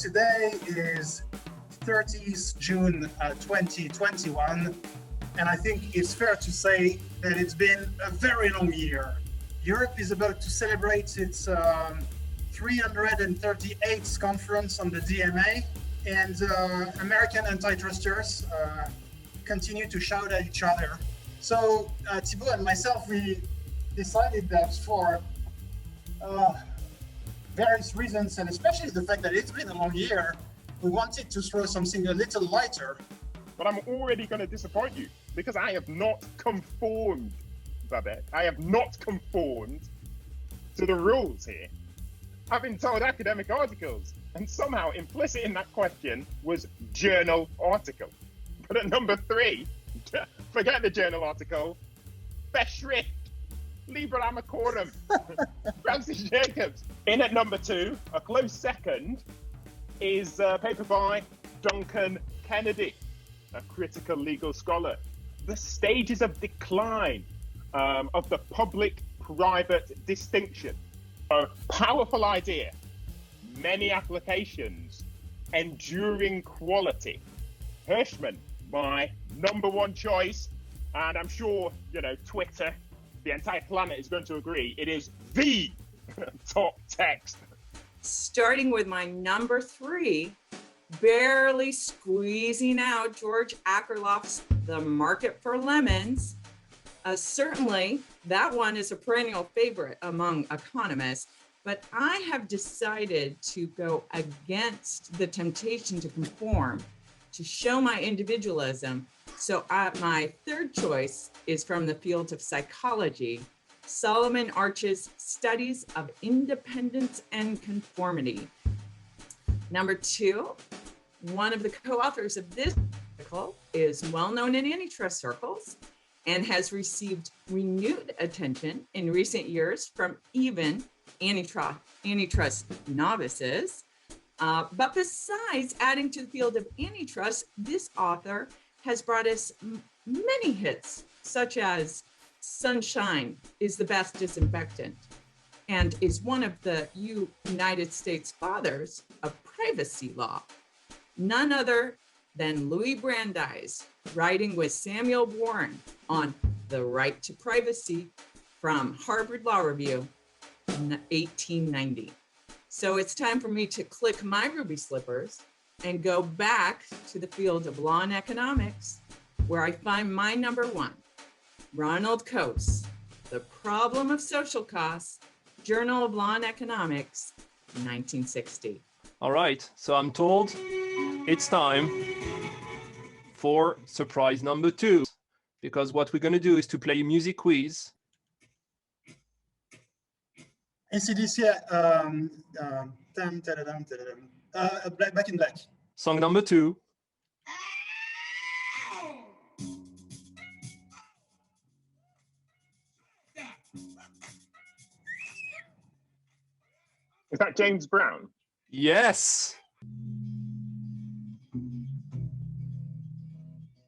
today is 30th June 2021, and I think it's fair to say that it's been a very long year. Europe is about to celebrate its 338th conference on the DMA, and American antitrusters continue to shout at each other. So Thibaut and myself, we decided that for various reasons, and especially the fact that it's been a long year, we wanted to throw something a little lighter. But I'm already going to disappoint you because I have not conformed, Babette. I have not conformed to the rules here. I've been told academic articles, and somehow implicit in that question was journal article. But at number 3, forget the journal article, Festschrift, Liber Amicorum, Francis Jacobs. In at number 2, a close second, is a paper by Duncan Kennedy, a critical legal scholar. The stages of decline of the public-private distinction. A powerful idea, many applications, enduring quality. Hirschman, my number 1 choice, and I'm sure, Twitter, the entire planet is going to agree, it is the top text. Starting with my number 3, barely squeezing out George Akerlof's The Market for Lemons. Certainly, that one is a perennial favorite among economists, but I have decided to go against the temptation to conform, to show my individualism. So my 3rd choice is from the field of psychology, Solomon Arch's Studies of Independence and Conformity. Number 2, one of the co-authors of this article is well known in antitrust circles and has received renewed attention in recent years from even antitrust novices. But besides adding to the field of antitrust, this author has brought us many hits, such as Sunshine is the best disinfectant, and is one of the United States fathers of privacy law. None other than Louis Brandeis, writing with Samuel Warren on The Right to Privacy from Harvard Law Review in 1890. So it's time for me to click my ruby slippers and go back to the field of law and economics, where I find my number 1, Ronald Coase, The Problem of Social Costs, Journal of Law and Economics, 1960. All right, so I'm told it's time for surprise number 2, because what we're going to do is to play a music quiz. AC/DC, Back in Black. Song number 2. Is that James Brown? Yes.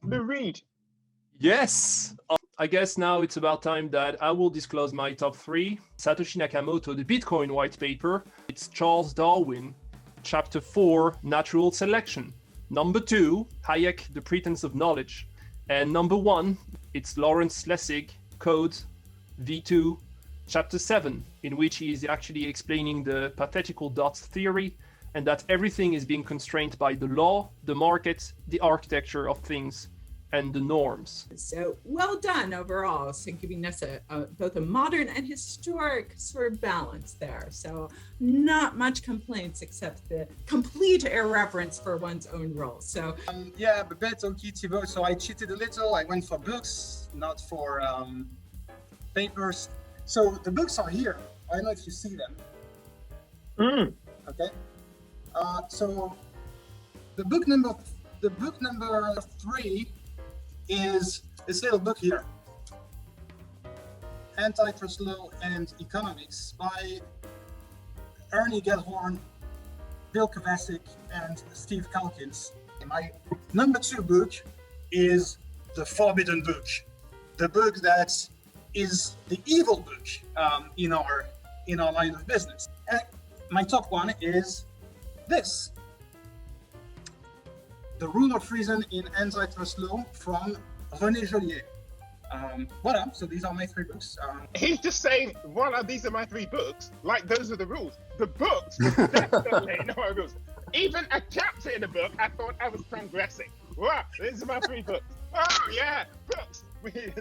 Lou Reed. Yes. I guess now it's about time that I will disclose my top 3. Satoshi Nakamoto, the Bitcoin white paper. It's Charles Darwin, chapter 4, Natural Selection. Number 2, Hayek, The Pretense of Knowledge. And number 1, it's Lawrence Lessig, Code V2, chapter 7, in which he is actually explaining the pathetical dots theory, and that everything is being constrained by the law, the market, the architecture of things, and the norms. So well done overall, so giving us both a modern and historic sort of balance there. So not much complaints except the complete irreverence for one's own role. So yeah, Babette, okay, Thibaut. So I cheated a little. I went for books, not for papers. So the books are here. I don't know if you see them. Okay. So the book number 3 is this little book here, Antitrust Law and Economics by Ernie Gellhorn, Bill Kovacic, and Steve Calkins. My number 2 book is The Forbidden Book, the book that is the evil book in our line of business. And my top 1 is this, The Rule of Reason in Antitrust Law from René Joliet. Voilà, so these are my 3 books. He's just saying, voila, these are my 3 books. Like, those are the rules. The books were definitely not my rules. Even a chapter in a book, I thought I was transgressing. Wow, these are my 3 books. Oh, yeah, books.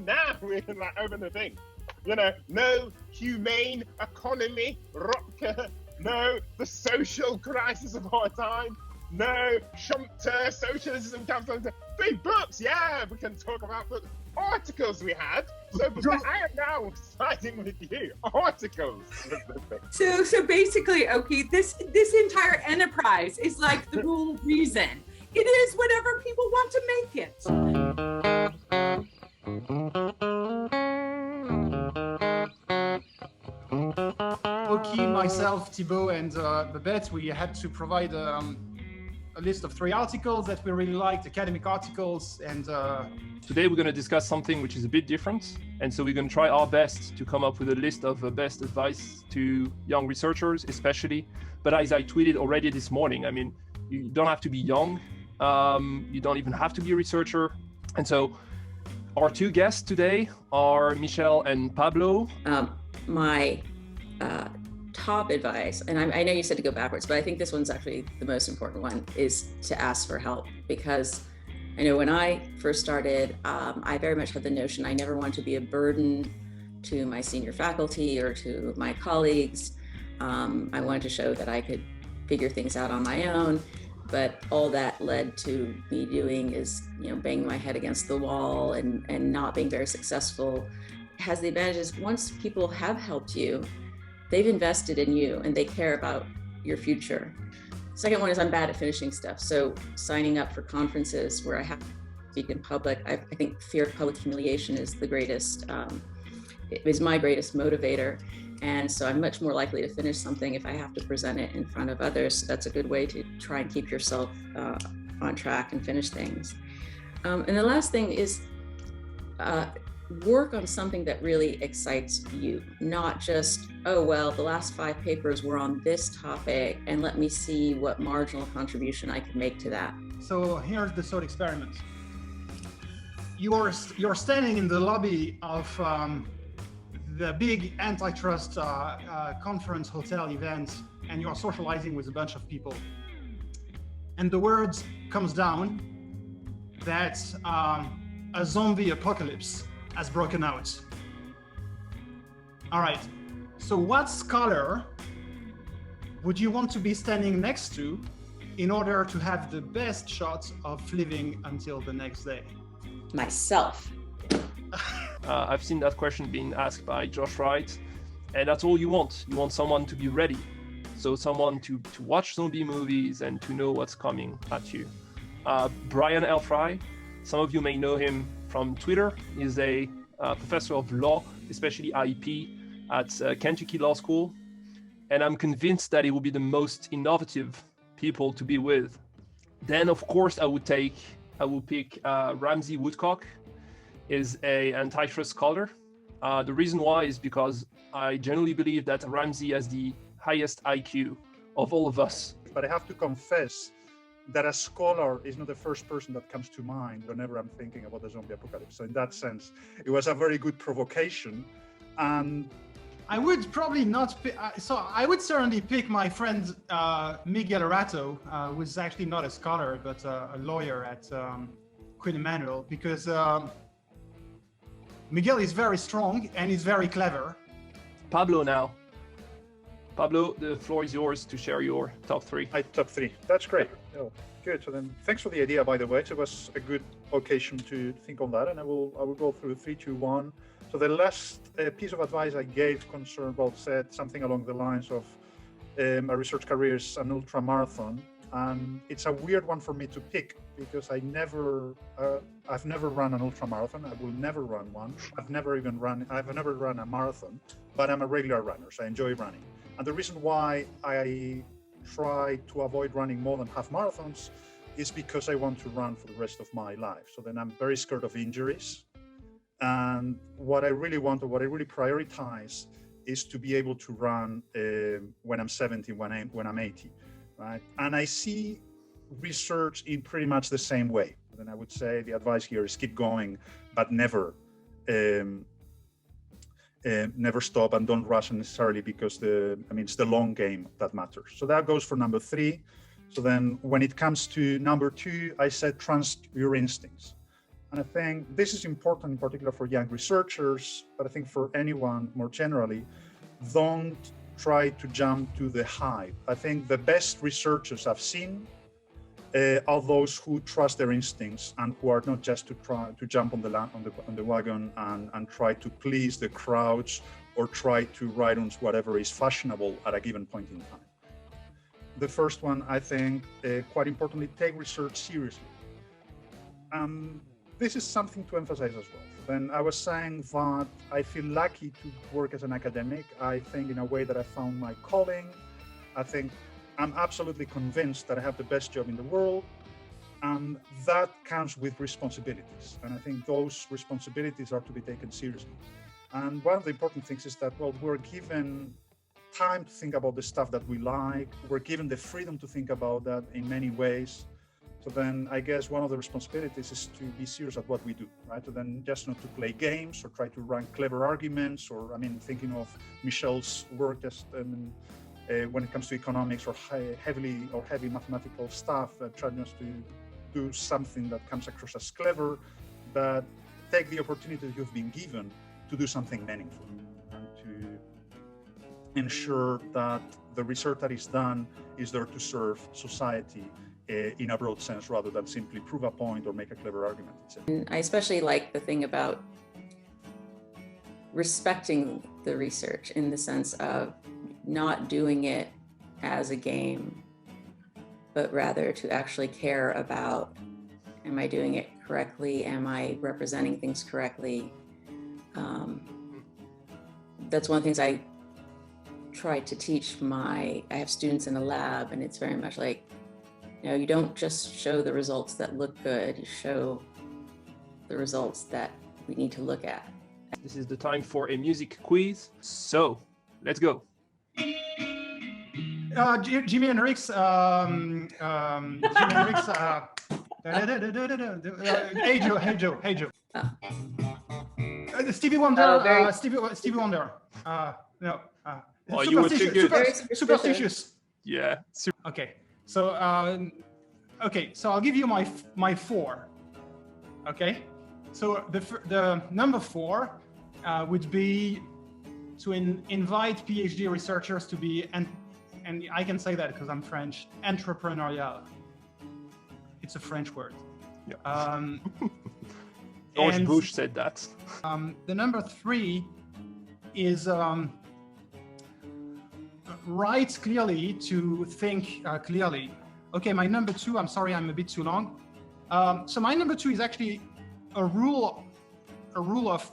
Now we're like over the thing. You know, no humane economy, Rotke. No, the social crisis of our time. No, Schumpeter, socialism, capitalism. 3 books, yeah, we can talk about books. Articles we had. So I am now siding with you. Articles. So basically, okay, this entire enterprise is like the Rule of Reason. It is whatever people want to make it. Oki, myself, Thibaut, and Babette, we had to provide a list of 3 articles that we really liked, academic articles, and Today we're going to discuss something which is a bit different, and so we're going to try our best to come up with a list of best advice to young researchers, especially. But as I tweeted already this morning, I mean, you don't have to be young, you don't even have to be a researcher. And so our 2 guests today are Michelle and Pablo. My top advice, and I know you said to go backwards, but I think this one's actually the most important one, is to ask for help. Because I know when I first started, I very much had the notion I never wanted to be a burden to my senior faculty or to my colleagues. I wanted to show that I could figure things out on my own, but all that led to me doing is, you know, banging my head against the wall and not being very successful. It has the advantages, once people have helped you, they've invested in you and they care about your future. Second one is I'm bad at finishing stuff. So signing up for conferences where I have to speak in public, I think fear of public humiliation is the greatest, it is my greatest motivator. And so I'm much more likely to finish something if I have to present it in front of others. So that's a good way to try and keep yourself on track and finish things. And the last thing is work on something that really excites you, not just, oh, well, the last 5 papers were on this topic and let me see what marginal contribution I can make to that. so here's the thought experiment. You're standing in the lobby of the big antitrust conference hotel event, and you're socializing with a bunch of people. And the word comes down that a zombie apocalypse has broken out. All right, so what scholar would you want to be standing next to in order to have the best shot of living until the next day? Myself. I've seen that question being asked by Josh Wright, and that's all you want. You want someone to be ready. So someone to watch zombie movies and to know what's coming at you. Brian Elfry, some of you may know him from Twitter. He's a professor of law, especially IP, at Kentucky Law School. And I'm convinced that he will be the most innovative people to be with. Then, of course, I will pick Ramsey Woodcock. Is a antitrust scholar. The reason why is because I genuinely believe that Ramsey has the highest IQ of all of us. But I have to confess that a scholar is not the first person that comes to mind whenever I'm thinking about the zombie apocalypse. So in that sense, it was a very good provocation. And I would probably not pick, so I would certainly pick my friend Miguel Arato, who's actually not a scholar, but a lawyer at Queen Emmanuel, because Miguel is very strong and he's very clever. Pablo now. Pablo, the floor is yours to share your top 3. my top 3. That's great. Oh, good. So then, thanks for the idea, by the way. It was a good occasion to think on that, and I will go through 3, 2, 1. So the last piece of advice I gave said something along the lines of a research career is an ultra marathon, and it's a weird one for me to pick because I've never run an ultra marathon. I will never run one. I've never run a marathon, but I'm a regular runner, so I enjoy running. And the reason why I try to avoid running more than half marathons is because I want to run for the rest of my life. So then I'm very scared of injuries. And what I really want, or what I really prioritize, is to be able to run when I'm 70, when I'm 80, right? And I see research in pretty much the same way. Then I would say the advice here is keep going, but never stop, and don't rush necessarily, because it's the long game that matters. So that goes for number 3. So then when it comes to number 2, I said trust your instincts. And I think this is important in particular for young researchers, but I think for anyone more generally, don't try to jump to the hype. I think the best researchers I've seen are those who trust their instincts and who are not just to try to jump on the wagon and try to please the crowds or try to ride on whatever is fashionable at a given point in time. The first one, I think, quite importantly, take research seriously. This is something to emphasize as well. When I was saying that I feel lucky to work as an academic, I think in a way that I found my calling. I think I'm absolutely convinced that I have the best job in the world, and that comes with responsibilities. And I think those responsibilities are to be taken seriously. And one of the important things is that, well, we're given time to think about the stuff that we like. We're given the freedom to think about that in many ways. So then I guess one of the responsibilities is to be serious at what we do, right? So then just not to play games or try to run clever arguments, or, thinking of Michel's work just when it comes to economics or heavy mathematical stuff, trying just to do something that comes across as clever, but take the opportunity that you've been given to do something meaningful and to ensure that the research that is done is there to serve society in a broad sense, rather than simply prove a point or make a clever argument, etc. And I especially like the thing about respecting the research in the sense of not doing it as a game, but rather to actually care about, am I doing it correctly? Am I representing things correctly? That's one of the things I try to teach I have students in a lab, and it's very much like, you don't just show the results that look good, you show the results that we need to look at. This is the time for a music quiz. So, let's go. Jimi Hendrix, Hey Joe. Stevie Wonder, Stevie Wonder. No. Oh, you were too good. Superstitious. Yeah. Okay. So, so I'll give you my 4. Okay. So the number 4 would be to invite PhD researchers to be, and I can say that because I'm French, entrepreneurial. It's a French word. Yeah. George Bush said that. The number 3 is write clearly, to think clearly. Okay, my number 2, I'm sorry, I'm a bit too long. So my number 2 is actually a rule of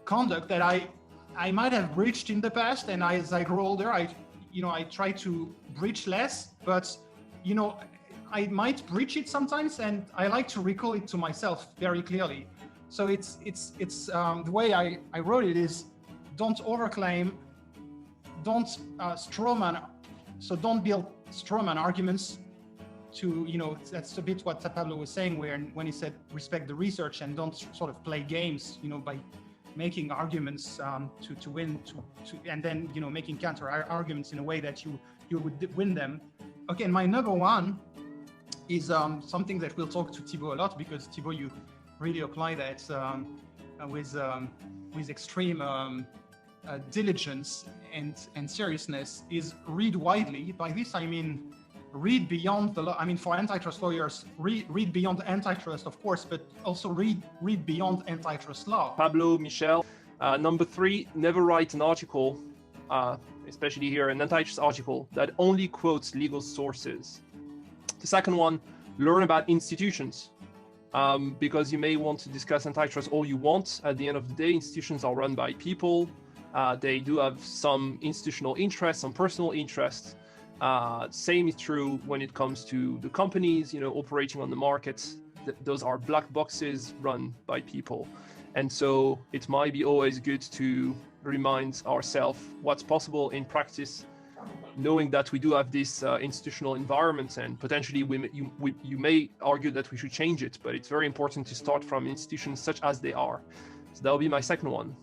conduct that I might have breached in the past, and as I grow older, I try to breach less, but I might breach it sometimes, and I like to recall it to myself very clearly. So it's the way I wrote it is, don't overclaim, don't strawman. So don't build strawman arguments. That's a bit what Pablo was saying, when he said respect the research and don't sort of play games, by making arguments to win, and then making counter arguments in a way that you would win them. Okay, and my number 1 is something that we'll talk to Thibaut a lot, because Thibaut, you really apply that with extreme diligence and seriousness, is read widely. By this I mean read beyond the law. I mean, for antitrust lawyers, read beyond antitrust, of course, but also read beyond antitrust law. Pablo, Michel, number 3, never write an article, especially here an antitrust article, that only quotes legal sources. The second one, learn about institutions, because you may want to discuss antitrust all you want. At the end of the day, institutions are run by people. They do have some institutional interests, some personal interests. Same is true when it comes to the companies, operating on the markets. Those are black boxes run by people. And so it might be always good to remind ourselves what's possible in practice knowing that we do have this institutional environment, and potentially you may argue that we should change it, but it's very important to start from institutions such as they are. So that will be my second one.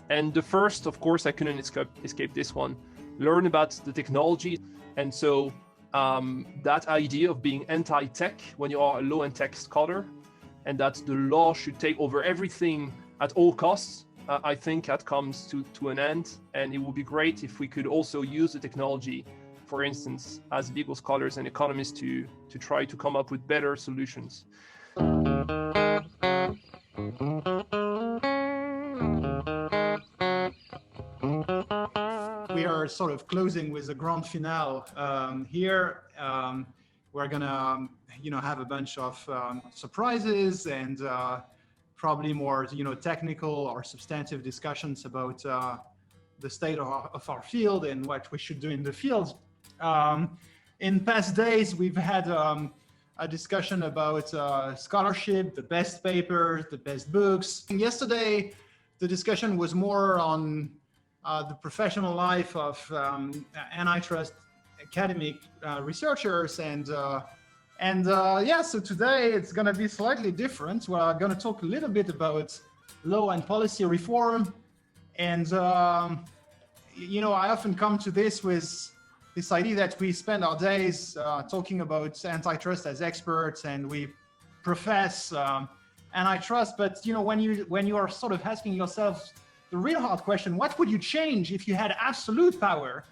And the first, of course, I couldn't escape this one. Learn about the technology. And so that idea of being anti-tech when you are a low-end tech scholar, and that the law should take over everything at all costs, I think that comes to an end. And it would be great if we could also use the technology, for instance, as legal scholars and economists to try to come up with better solutions. We are sort of closing with the grand finale here. We're gonna, have a bunch of surprises and probably more, technical or substantive discussions about the state of our field and what we should do in the field. In past days, we've had a discussion about scholarship, the best papers, the best books. And yesterday, the discussion was more on the professional life of antitrust academic researchers, so today it's going to be slightly different. We're going to talk a little bit about law and policy reform, and I often come to this with this idea that we spend our days talking about antitrust as experts, and we profess antitrust, but when you are sort of asking yourself the real hard question, what would you change if you had absolute power?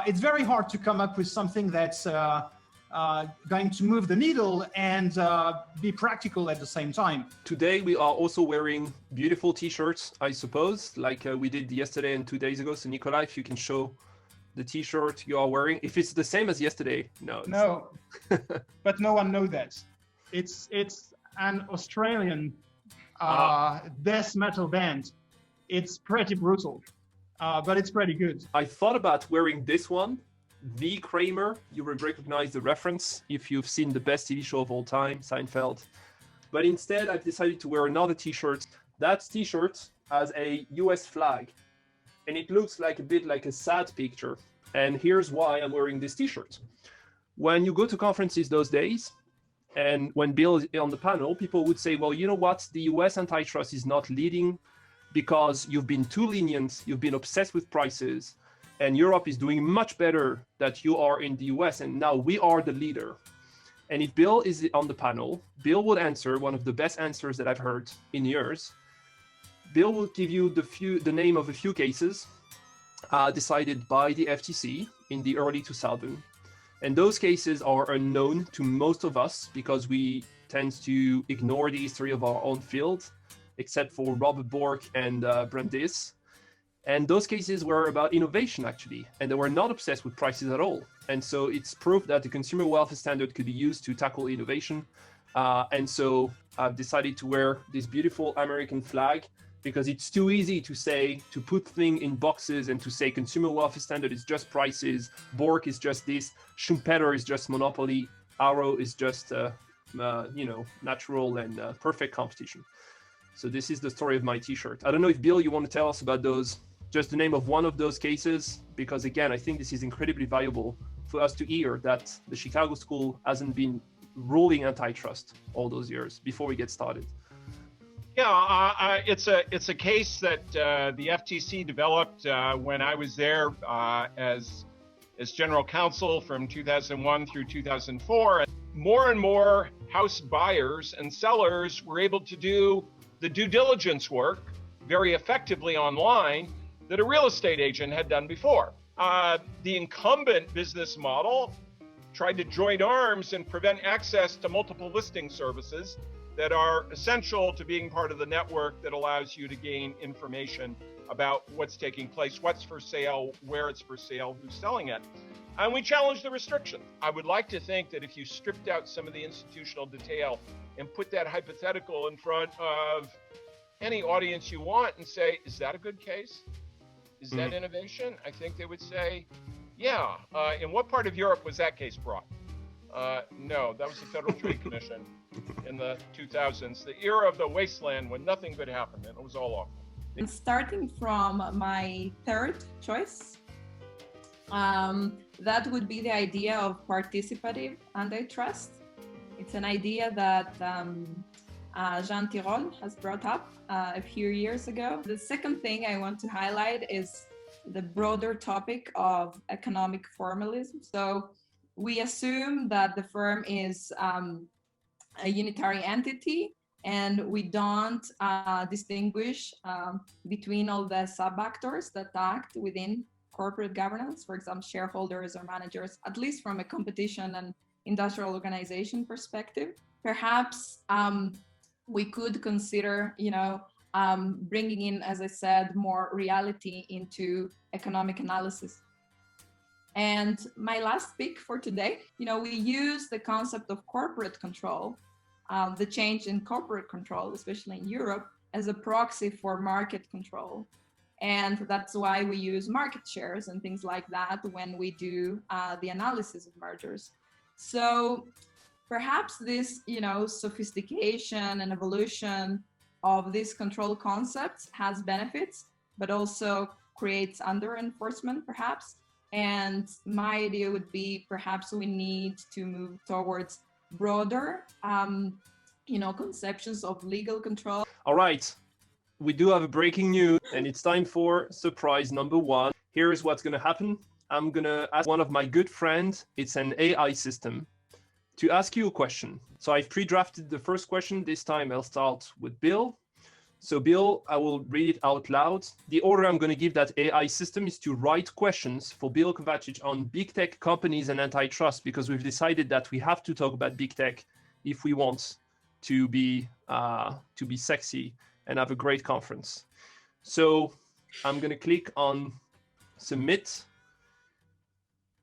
It's very hard to come up with something that's going to move the needle and be practical at the same time. Today, we are also wearing beautiful t-shirts, I suppose, like we did yesterday and 2 days ago. So Nicolas, if you can show the t-shirt you are wearing, if it's the same as yesterday, no. No, but no one knows that. It's an Australian death metal band. It's pretty brutal, but it's pretty good. I thought about wearing this one, The Kramer. You would recognize the reference if you've seen the best TV show of all time, Seinfeld. But instead, I've decided to wear another t-shirt. That t-shirt has a US flag, and it looks like a bit like a sad picture. And here's why I'm wearing this t-shirt. When you go to conferences those days, and when Bill is on the panel, people would say, well, you know what? The US antitrust is not leading because you've been too lenient, you've been obsessed with prices, and Europe is doing much better than you are in the US, and now we are the leader. And if Bill is on the panel, Bill would answer one of the best answers that I've heard in years. Bill will give you the name of a few cases decided by the FTC in the early 2000s. And those cases are unknown to most of us because we tend to ignore the history of our own field, except for Robert Bork and Brandeis. And those cases were about innovation, actually, and they were not obsessed with prices at all. And so it's proof that the consumer welfare standard could be used to tackle innovation. And so I've decided to wear this beautiful American flag because it's too easy to put things in boxes and to say consumer welfare standard is just prices, Bork is just this, Schumpeter is just monopoly, Arrow is just, natural and perfect competition. So this is the story of my t-shirt. I don't know if Bill, you want to tell us about those, just the name of one of those cases, because again, I think this is incredibly valuable for us to hear that the Chicago School hasn't been ruling antitrust all those years before we get started. Yeah, it's a case that the FTC developed when I was there as general counsel from 2001 through 2004. More and more house buyers and sellers were able to do the due diligence work very effectively online that a real estate agent had done before. The incumbent business model tried to join arms and prevent access to multiple listing services that are essential to being part of the network that allows you to gain information about what's taking place, what's for sale, where it's for sale, who's selling it. And we challenged the restriction. I would like to think that if you stripped out some of the institutional detail and put that hypothetical in front of any audience you want and say, is that a good case? Is that innovation? I think they would say, yeah. In what part of Europe was that case brought? No, that was the Federal Trade Commission in the 2000s, the era of the wasteland when nothing good happened and it was all awful. And starting from my third choice, That would be the idea of participative antitrust. It's an idea that Jean Tirole has brought up a few years ago. The second thing I want to highlight is the broader topic of economic formalism. So we assume that the firm is a unitary entity, and we don't distinguish between all the sub-actors that act within corporate governance, for example, shareholders or managers, at least from a competition and industrial organization perspective. Perhaps we could consider, bringing in, as I said, more reality into economic analysis. And my last pick for today, we use the concept of corporate control, the change in corporate control, especially in Europe, as a proxy for market control. And that's why we use market shares and things like that when we do the analysis of mergers. So perhaps this, sophistication and evolution of these control concepts has benefits, but also creates under-enforcement, perhaps. And my idea would be perhaps we need to move towards broader, conceptions of legal control. All right, we do have a breaking news, and it's time for surprise number one. Here's what's going to happen. I'm going to ask one of my good friends, it's an AI system, to ask you a question. So I've pre-drafted the first question. This time I'll start with Bill. So Bill, I will read it out loud. The order I'm going to give that AI system is to write questions for Bill Kovacic on big tech companies and antitrust, because we've decided that we have to talk about big tech if we want to be sexy and have a great conference. So I'm going to click on submit.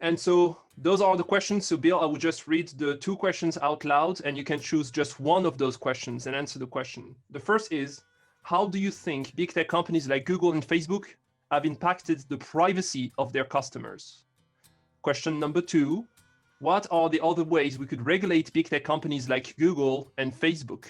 And so those are the questions. So Bill, I will just read the two questions out loud, and you can choose just one of those questions and answer the question. The first is, how do you think big tech companies like Google and Facebook have impacted the privacy of their customers? Question number two, what are the other ways we could regulate big tech companies like Google and Facebook?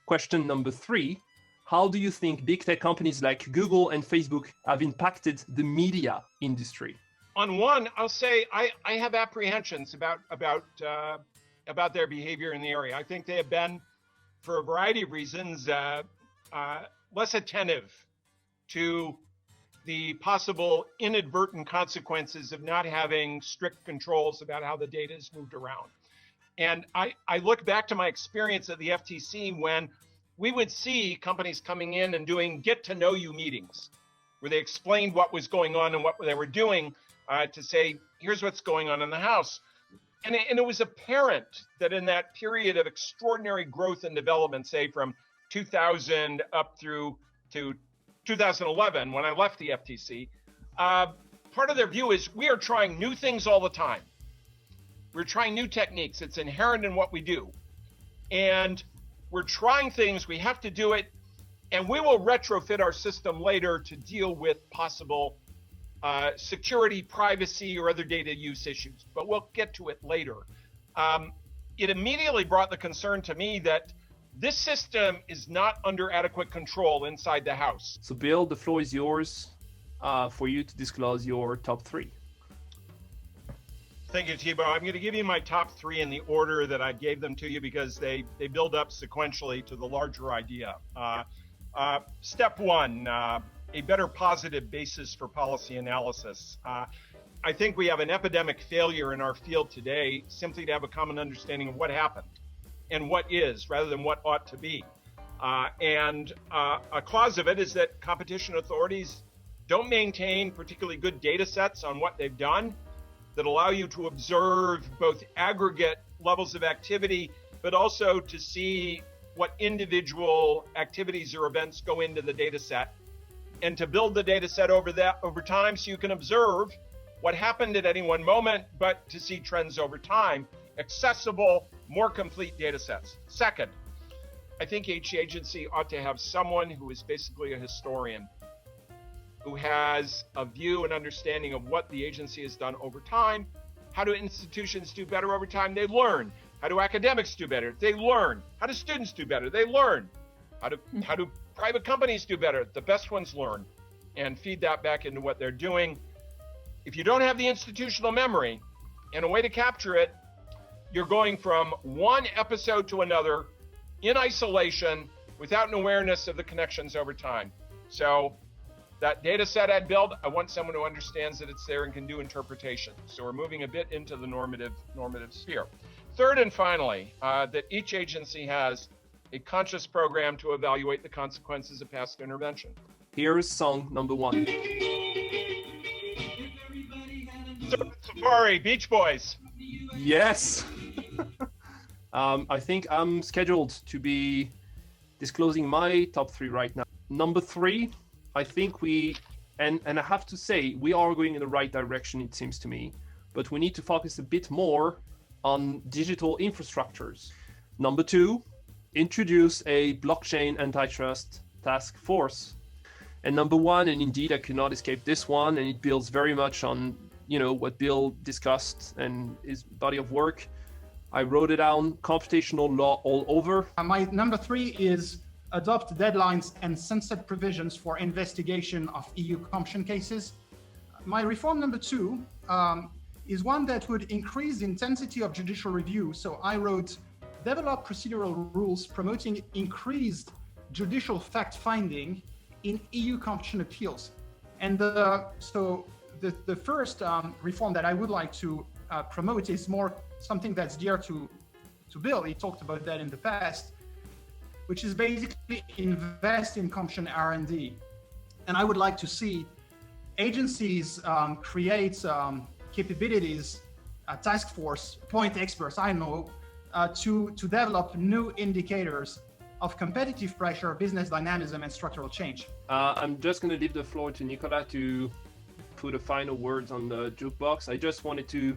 Question number three, how do you think big tech companies like Google and Facebook have impacted the media industry? On one, I'll say I have apprehensions about their behavior in the area. I think they have been, for a variety of reasons, less attentive to the possible inadvertent consequences of not having strict controls about how the data is moved around. And I look back to my experience at the FTC when we would see companies coming in and doing get-to-know-you meetings where they explained what was going on and what they were doing to say, here's what's going on in the house. And it was apparent that in that period of extraordinary growth and development, say from 2000 up through to 2011, when I left the FTC, part of their view is we are trying new things all the time. We're trying new techniques. It's inherent in what we do. And we're trying things, we have to do it, and we will retrofit our system later to deal with possible security, privacy, or other data use issues, but we'll get to it later. It immediately brought the concern to me that this system is not under adequate control inside the house. So Bill, the floor is yours for you to disclose your top three. Thank you, Thibaut. I'm going to give you my top three in the order that I gave them to you because they build up sequentially to the larger idea. Step one, a better positive basis for policy analysis. I think we have an epidemic failure in our field today simply to have a common understanding of what happened and what is rather than what ought to be. And a cause of it is that competition authorities don't maintain particularly good data sets on what they've done that allow you to observe both aggregate levels of activity, but also to see what individual activities or events go into the data set, and to build the data set over time so you can observe what happened at any one moment, but to see trends over time, accessible, more complete data sets. Second, I think each agency ought to have someone who is basically a historian, who has a view and understanding of what the agency has done over time. How do institutions do better over time? They learn. How do academics do better? They learn. How do students do better? They learn. How do private companies do better? The best ones learn and feed that back into what they're doing. If you don't have the institutional memory and a way to capture it, you're going from one episode to another in isolation without an awareness of the connections over time. So that data set I'd build, I want someone who understands that it's there and can do interpretation. So we're moving a bit into the normative sphere. Third and finally, that each agency has a conscious program to evaluate the consequences of past intervention. Here is song number 1. Safari, Beach Boys. Yes. I think I'm scheduled to be disclosing my top 3 right now. Number 3, I think and I have to say, we are going in the right direction, it seems to me, but we need to focus a bit more on digital infrastructures. Number 2, introduce a blockchain antitrust task force. And number 1, and indeed I could not escape this one, and it builds very much on what Bill discussed and his body of work. I wrote it down: computational law all over. My number 3 is adopt deadlines and sunset provisions for investigation of EU corruption cases. My reform number 2 is one that would increase the intensity of judicial review. So I wrote, develop procedural rules promoting increased judicial fact-finding in EU corruption appeals. And the first reform that I would like to promote is more something that's dear to Bill. He talked about that in the past, which is basically invest in corruption R&D. And I would like to see agencies create capabilities, task force, point experts, to develop new indicators of competitive pressure, business dynamism, and structural change. I'm just going to leave the floor to Nicolas to put a final words on the jukebox. I just wanted to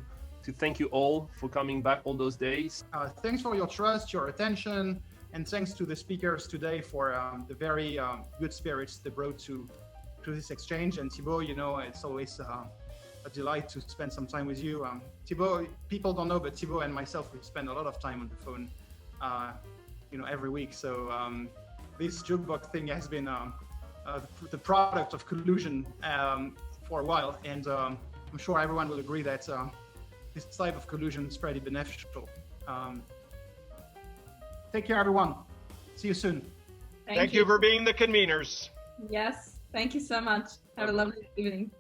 thank you all for coming back all those days. Thanks for your trust, your attention, and thanks to the speakers today for the very good spirits they brought to this exchange. And Thibaut, it's always a delight to spend some time with you. Thibaut, people don't know, but Thibaut and myself, we spend a lot of time on the phone, every week. So this jukebox thing has been the product of collusion for a while, and I'm sure everyone will agree that this type of collusion is pretty beneficial. Take care, everyone. See you soon. Thank you for being the conveners. Yes, thank you so much. Have a lovely evening.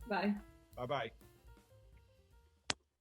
Bye. Bye-bye.